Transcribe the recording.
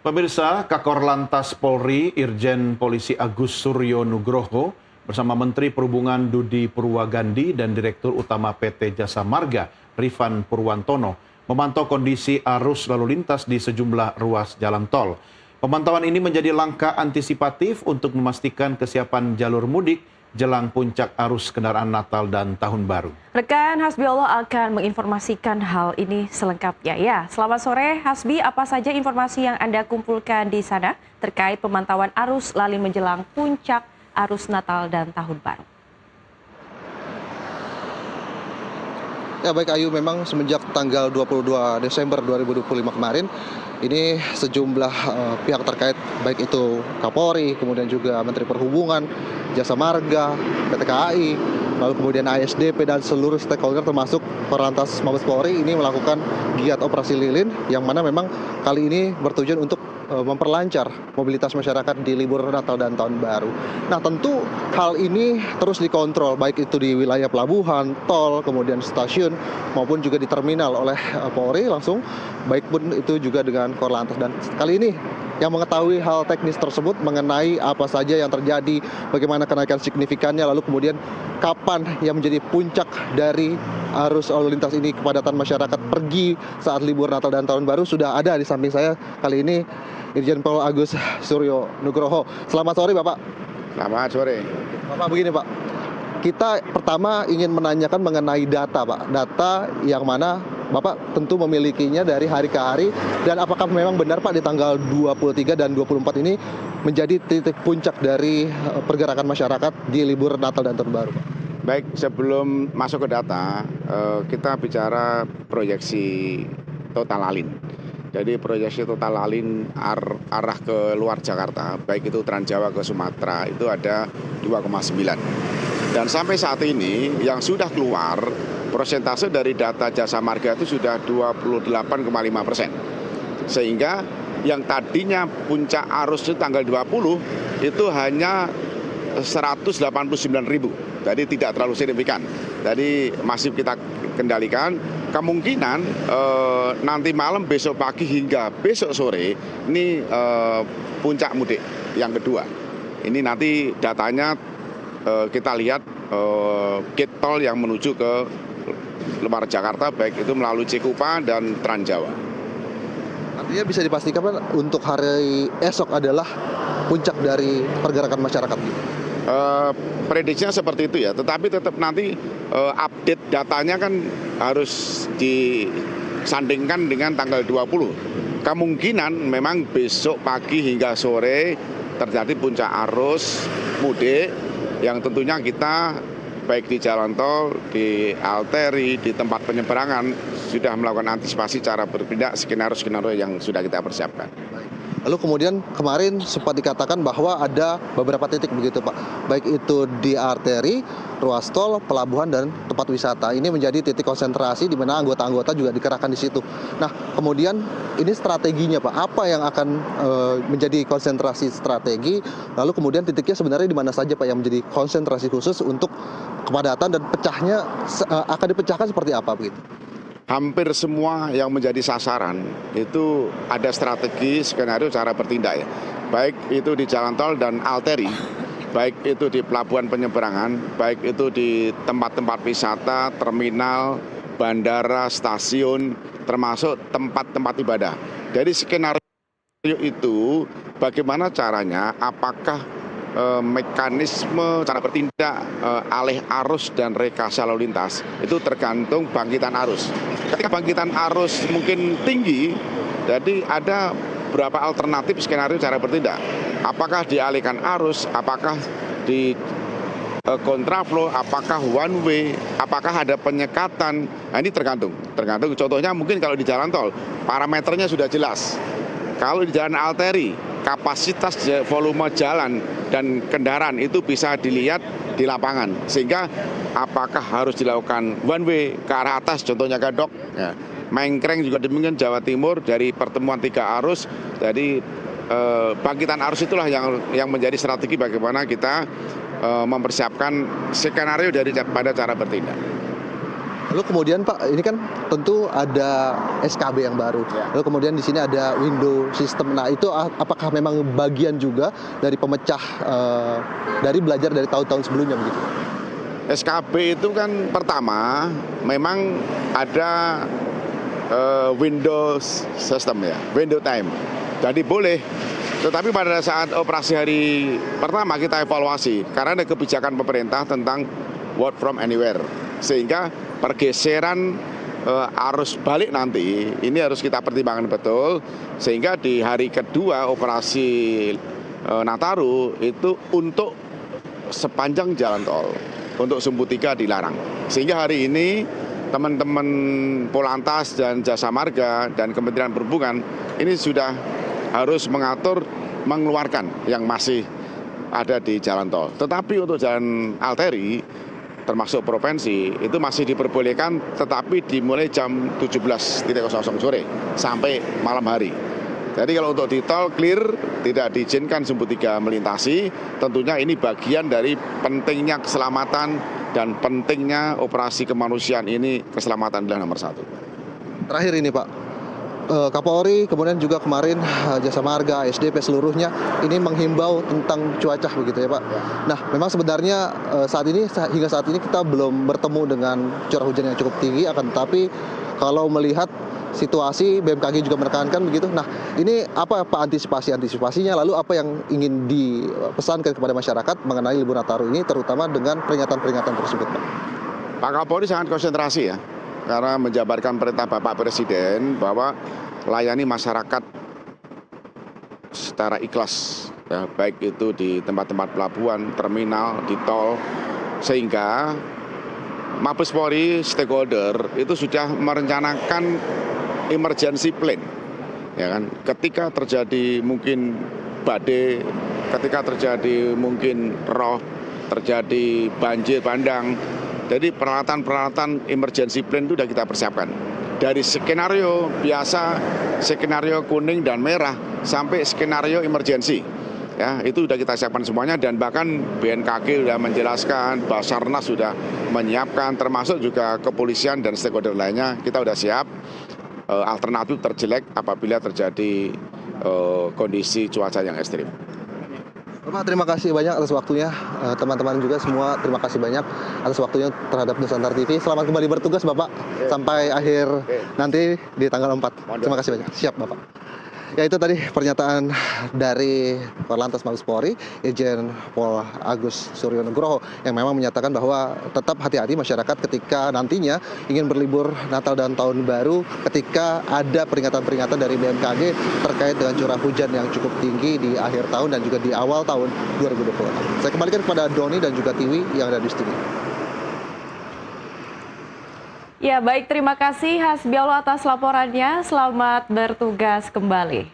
Pemirsa, Kakor Lantas Polri, Irjen Polisi Agus Suryo Nugroho bersama Menteri Perhubungan Dudi Purwagandi dan Direktur Utama PT Jasa Marga, Rifan Purwantono, memantau kondisi arus lalu lintas di sejumlah ruas jalan tol. Pemantauan ini menjadi langkah antisipatif untuk memastikan kesiapan jalur mudik jelang puncak arus kendaraan Natal dan Tahun Baru. Rekan Hasbi Allah akan menginformasikan hal ini selengkapnya. Ya, selamat sore Hasbi, apa saja informasi yang Anda kumpulkan di sana terkait pemantauan arus lalu menjelang puncak arus Natal dan Tahun Baru? Ya baik Ayu, memang semenjak tanggal 22 Desember 2025 kemarin, ini sejumlah pihak terkait, baik itu Kapolri, kemudian juga Menteri Perhubungan, Jasa Marga, PT KAI, lalu kemudian ASDP dan seluruh stakeholder termasuk Korlantas Mabes Polri ini melakukan giat operasi lilin yang mana memang kali ini bertujuan untuk memperlancar mobilitas masyarakat di libur Natal dan Tahun Baru. Nah tentu hal ini terus dikontrol baik itu di wilayah pelabuhan, tol, kemudian stasiun maupun juga di terminal oleh Polri langsung, baik pun itu juga dengan Korlantas. Dan kali ini yang mengetahui hal teknis tersebut mengenai apa saja yang terjadi, bagaimana kenaikan signifikannya, lalu kemudian kapan yang menjadi puncak dari arus lalu lintas ini, kepadatan masyarakat pergi saat libur Natal dan Tahun Baru, sudah ada di samping saya kali ini Irjen Pol Agus Suryo Nugroho. Selamat sore Bapak. Selamat sore. Bapak, begini Pak, kita pertama ingin menanyakan mengenai data Pak, data yang mana Bapak tentu memilikinya dari hari ke hari, dan apakah memang benar Pak di tanggal 23 dan 24 ini menjadi titik puncak dari pergerakan masyarakat di libur Natal dan Tahun Baru Pak? Baik, sebelum masuk ke data, kita bicara proyeksi total lalin. Jadi proyeksi total lalin arah ke luar Jakarta, baik itu Trans Jawa ke Sumatera, itu ada 2,9. Dan sampai saat ini yang sudah keluar, persentase dari data Jasa Marga itu sudah 28,5%. Sehingga yang tadinya puncak arus itu tanggal 20 itu hanya 189.000. Jadi tidak terlalu signifikan. Jadi masih kita kendalikan. Kemungkinan nanti malam, besok pagi hingga besok sore ini puncak mudik yang kedua. Ini nanti datanya kita lihat gate tol yang menuju ke luar Jakarta, baik itu melalui Cikupa dan Trans Jawa. Artinya bisa dipastikan untuk hari esok adalah puncak dari pergerakan masyarakat. Prediksinya seperti itu ya, tetapi tetap nanti update datanya kan harus disandingkan dengan tanggal 20. Kemungkinan memang besok pagi hingga sore terjadi puncak arus mudik yang tentunya kita baik di jalan tol, di arteri, di tempat penyeberangan sudah melakukan antisipasi cara berpindah skenario-skenario yang sudah kita persiapkan. Lalu kemudian kemarin sempat dikatakan bahwa ada beberapa titik begitu Pak, baik itu di arteri, ruas tol, pelabuhan dan tempat wisata. Ini menjadi titik konsentrasi di mana anggota-anggota juga dikerahkan di situ. Nah kemudian ini strateginya Pak, apa yang akan menjadi konsentrasi strategi? Lalu kemudian titiknya sebenarnya di mana saja Pak yang menjadi konsentrasi khusus untuk kepadatan, dan pecahnya akan dipecahkan seperti apa begitu? Hampir semua yang menjadi sasaran itu ada strategi, skenario, cara bertindak ya. Baik itu di jalan tol dan arteri, baik itu di pelabuhan penyeberangan, baik itu di tempat-tempat wisata, terminal, bandara, stasiun, termasuk tempat-tempat ibadah. Jadi skenario itu bagaimana caranya, apakah mekanisme cara bertindak alih arus dan rekayasa lalu lintas itu tergantung bangkitan arus. Ketika bangkitan arus mungkin tinggi, jadi ada beberapa alternatif skenario cara bertindak. Apakah dialihkan arus, apakah di kontraflow, apakah one way, apakah ada penyekatan. Nah, ini tergantung. Contohnya mungkin kalau di jalan tol parameternya sudah jelas. Kalau di jalan arteri, kapasitas volume jalan dan kendaraan itu bisa dilihat di lapangan. Sehingga apakah harus dilakukan one way ke arah atas, contohnya Gadok, ya. Mengkreng juga demikian, Jawa Timur dari pertemuan 3 arus. Jadi bangkitan arus itulah yang menjadi strategi bagaimana kita mempersiapkan skenario pada cara bertindak. Lalu kemudian Pak, ini kan tentu ada SKB yang baru. Lalu kemudian di sini ada window system. Nah itu apakah memang bagian juga dari pemecah dari belajar dari tahun-tahun sebelumnya begitu? SKB itu kan pertama memang ada Windows system ya, window time. Jadi boleh, tetapi pada saat operasi hari pertama kita evaluasi karena ada kebijakan pemerintah tentang work from anywhere, sehingga pergeseran arus balik nanti ini harus kita pertimbangkan betul, sehingga di hari kedua operasi Nataru itu untuk sepanjang jalan tol, untuk Sumbu 3 dilarang. Sehingga hari ini teman-teman Polantas dan Jasa Marga dan Kementerian Perhubungan ini sudah harus mengeluarkan yang masih ada di jalan tol. Tetapi untuk jalan arteri termasuk provinsi itu masih diperbolehkan, tetapi dimulai jam 17.00 sore sampai malam hari. Jadi kalau untuk di tol clear, tidak diizinkan Sumbu 3 melintasi. Tentunya ini bagian dari pentingnya keselamatan dan pentingnya operasi kemanusiaan ini, keselamatan adalah nomor 1. Terakhir ini Pak, Kapolri kemudian juga kemarin Jasa Marga, SDP seluruhnya ini menghimbau tentang cuaca begitu ya Pak. Nah memang sebenarnya hingga saat ini kita belum bertemu dengan curah hujan yang cukup tinggi, akan tetapi kalau melihat situasi BMKG juga menekankan begitu. Nah ini apa Pak antisipasinya, lalu apa yang ingin dipesankan kepada masyarakat mengenai libur Nataru ini, terutama dengan peringatan-peringatan tersebut Pak? Pak Kapolri sangat konsentrasi ya, karena menjabarkan perintah Bapak Presiden bahwa layani masyarakat secara ikhlas, ya, baik itu di tempat-tempat pelabuhan, terminal, di tol, sehingga Mabes Polri stakeholder itu sudah merencanakan emergency plan, ya kan? Ketika terjadi mungkin badai, ketika terjadi mungkin roh, terjadi banjir bandang. Jadi peralatan-peralatan emergency plan itu sudah kita persiapkan. Dari skenario biasa, skenario kuning dan merah, sampai skenario emergency. Ya, itu sudah kita siapkan semuanya, dan bahkan BNKG sudah menjelaskan, Basarnas sudah menyiapkan, termasuk juga kepolisian dan stakeholder lainnya, kita sudah siap alternatif terjelek apabila terjadi kondisi cuaca yang ekstrim. Bapak terima kasih banyak atas waktunya, teman-teman juga semua terima kasih banyak atas waktunya terhadap Nusantara TV. Selamat kembali bertugas Bapak sampai akhir nanti di tanggal 4. Terima kasih banyak. Siap Bapak. Ya itu tadi pernyataan dari Korlantas Mabes Polri, Irjen Pol Agus Suryo Nugroho, yang memang menyatakan bahwa tetap hati-hati masyarakat ketika nantinya ingin berlibur Natal dan Tahun Baru, ketika ada peringatan-peringatan dari BMKG terkait dengan curah hujan yang cukup tinggi di akhir tahun dan juga di awal tahun 2026. Saya kembalikan kepada Doni dan juga Tiwi yang ada di studio. Ya baik, terima kasih Hasbialo atas laporannya. Selamat bertugas kembali.